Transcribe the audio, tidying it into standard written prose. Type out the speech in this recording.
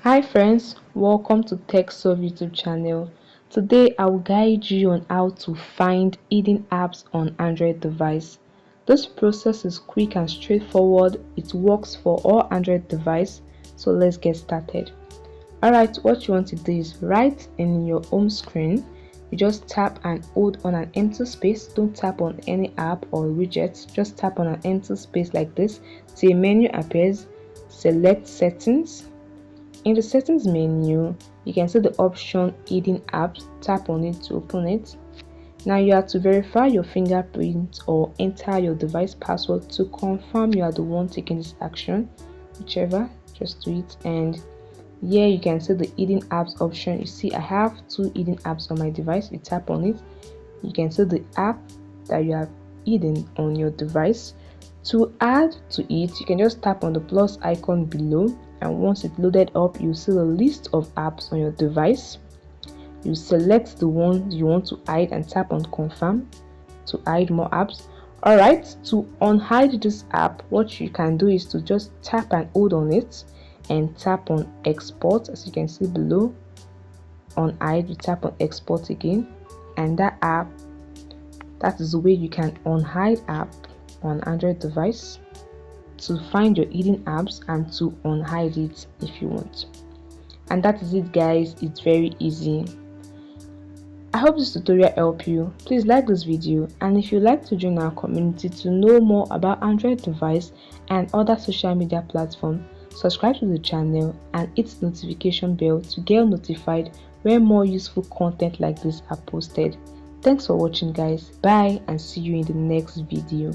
Hi friends, welcome to TechSolve YouTube channel. Today I will guide you on how to find hidden apps on Android device. This process is quick and straightforward. It works for all Android device. So let's get started. Alright, what you want to do is right in your home screen, you just tap and hold on an empty space. Don't tap on any app or widget. Just tap on an empty space like this till a menu appears. Select settings. In the settings menu, you can see the option hidden apps. Tap on it to open it. Now you have to verify your fingerprint or enter your device password to confirm you are the one taking this action. Whichever, just do it. And here you can see the hidden apps option. You see I have 2 hidden apps on my device. You tap on it, you can see the app that you have hidden on your device. To add to it, you can just tap on the plus icon below, and once it's loaded up, you see the list of apps on your device. You select the one you want to hide and tap on confirm to hide more apps. Alright, to unhide this app, what you can do is to just tap and hold on it and tap on export. As you can see below, on hide, you tap on export again, and that is the way you can unhide app on Android device, to find your hidden apps and to unhide it if you want. And that is it guys, it's very easy. I hope this tutorial helped you. Please like this video, and if you'd like to join our community to know more about Android device and other social media platforms, subscribe to the channel and hit the notification bell to get notified when more useful content like this are posted. Thanks for watching guys, bye and see you in the next video.